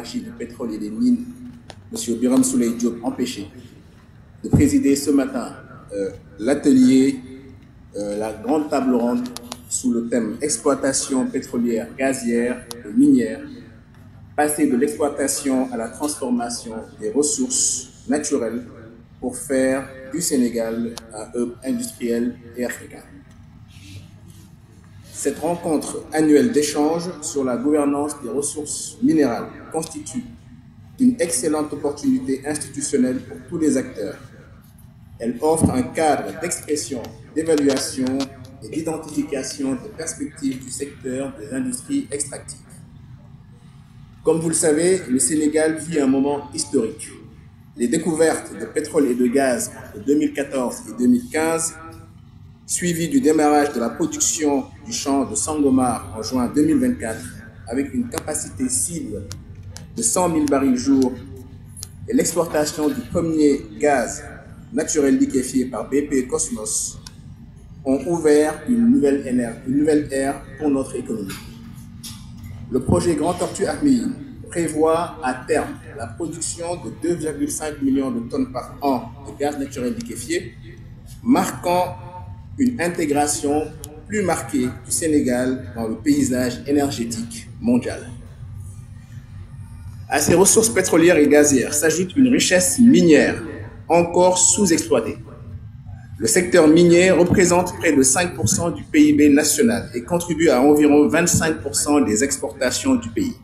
l'énergie, du pétrole et des mines, M. Birame Souleye Diop, empêché de présider ce matin l'atelier, la grande table ronde sous le thème exploitation pétrolière, gazière et minière, passer de l'exploitation à la transformation des ressources naturelles pour faire du Sénégal un hub industriel et africain. Cette rencontre annuelle d'échange sur la gouvernance des ressources minérales constitue une excellente opportunité institutionnelle pour tous les acteurs. Elle offre un cadre d'expression, d'évaluation et d'identification des perspectives du secteur des industries extractives. Comme vous le savez, le Sénégal vit un moment historique. Les découvertes de pétrole et de gaz entre 2014 et 2015, suivies du démarrage de la production du champ de Sangomar en juin 2024, avec une capacité cible de 100 000 barils jour, et l'exportation du premier gaz naturel liquéfié par BP Cosmos, ont ouvert une nouvelle ère pour notre économie. Le projet Grand Tortue Ahmeyim prévoit à terme la production de 2,5 millions de tonnes par an de gaz naturel liquéfié, marquant une intégration plus marquée du Sénégal dans le paysage énergétique mondial. À ces ressources pétrolières et gazières s'ajoute une richesse minière encore sous-exploitée. Le secteur minier représente près de 5% du PIB national et contribue à environ 25% des exportations du pays.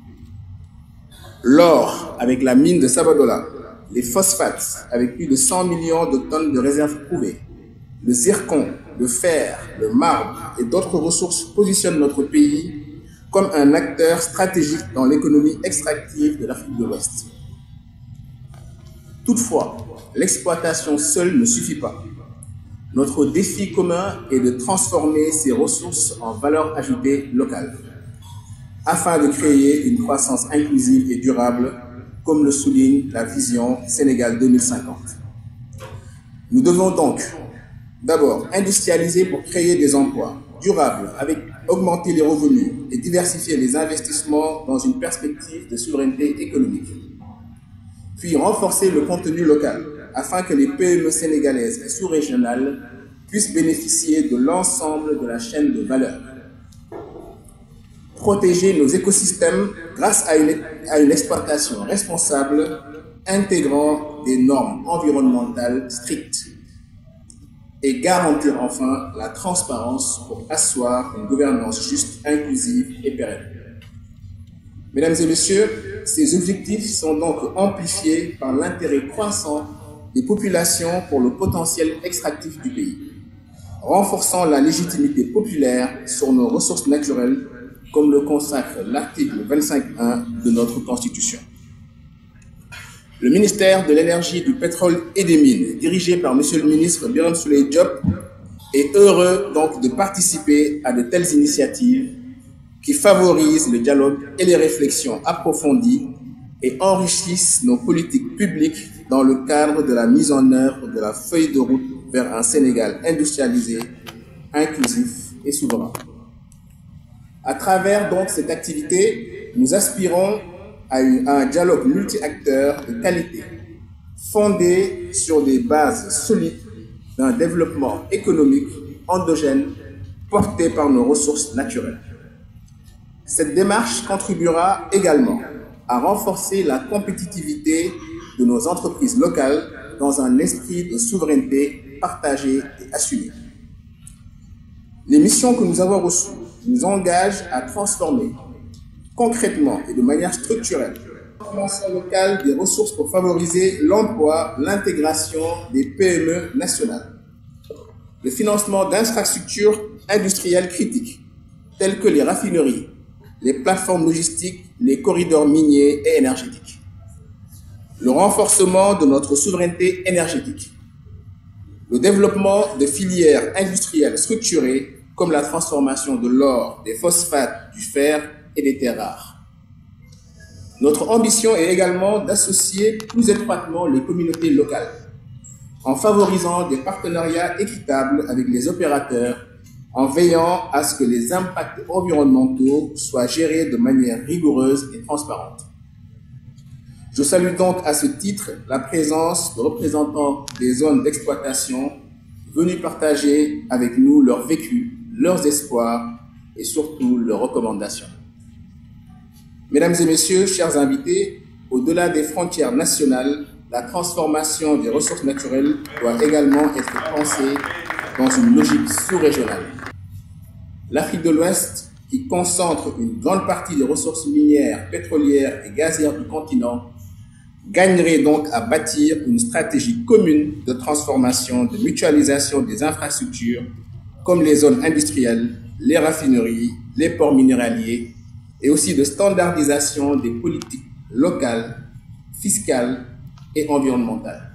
L'or avec la mine de Sabadola, les phosphates avec plus de 100 millions de tonnes de réserves prouvées, le zircon, le fer, le marbre et d'autres ressources positionnent notre pays comme un acteur stratégique dans l'économie extractive de l'Afrique de l'Ouest. Toutefois, l'exploitation seule ne suffit pas. Notre défi commun est de transformer ces ressources en valeur ajoutée locale, afin de créer une croissance inclusive et durable, comme le souligne la vision Sénégal 2050. Nous devons donc d'abord industrialiser pour créer des emplois durables, avec augmenter les revenus et diversifier les investissements dans une perspective de souveraineté économique. Puis renforcer le contenu local, afin que les PME sénégalaises et sous-régionales puissent bénéficier de l'ensemble de la chaîne de valeur. Protéger nos écosystèmes grâce à une exploitation responsable, intégrant des normes environnementales strictes. Et garantir enfin la transparence pour asseoir une gouvernance juste, inclusive et pérenne. Mesdames et messieurs, ces objectifs sont donc amplifiés par l'intérêt croissant des populations pour le potentiel extractif du pays, renforçant la légitimité populaire sur nos ressources naturelles, comme le consacre l'article 25.1 de notre Constitution. Le ministère de l'Énergie, du Pétrole et des Mines, dirigé par M. le ministre Birame Souleye Diop, est heureux donc de participer à de telles initiatives qui favorisent le dialogue et les réflexions approfondies et enrichissent nos politiques publiques dans le cadre de la mise en œuvre de la feuille de route vers un Sénégal industrialisé, inclusif et souverain. À travers donc cette activité, nous aspirons à un dialogue multi-acteurs de qualité, fondé sur des bases solides d'un développement économique endogène porté par nos ressources naturelles. Cette démarche contribuera également à renforcer la compétitivité de nos entreprises locales dans un esprit de souveraineté partagée et assumée. Les missions que nous avons reçues nous engagent à transformer concrètement et de manière structurelle la transformation locale des ressources pour favoriser l'emploi, l'intégration des PME nationales, le financement d'infrastructures industrielles critiques, telles que les raffineries, les plateformes logistiques, les corridors miniers et énergétiques, le renforcement de notre souveraineté énergétique, le développement de filières industrielles structurées comme la transformation de l'or, des phosphates, du fer et des terres rares. Notre ambition est également d'associer plus étroitement les communautés locales en favorisant des partenariats équitables avec les opérateurs, en veillant à ce que les impacts environnementaux soient gérés de manière rigoureuse et transparente. Je salue donc à ce titre la présence de représentants des zones d'exploitation venus partager avec nous leur vécu, leurs espoirs et surtout leurs recommandations. Mesdames et messieurs, chers invités, au-delà des frontières nationales, la transformation des ressources naturelles doit également être pensée dans une logique sous-régionale. L'Afrique de l'Ouest, qui concentre une grande partie des ressources minières, pétrolières et gazières du continent, gagnerait donc à bâtir une stratégie commune de transformation, de mutualisation des infrastructures, comme les zones industrielles, les raffineries, les ports minéraliers, et aussi de standardisation des politiques locales, fiscales et environnementales.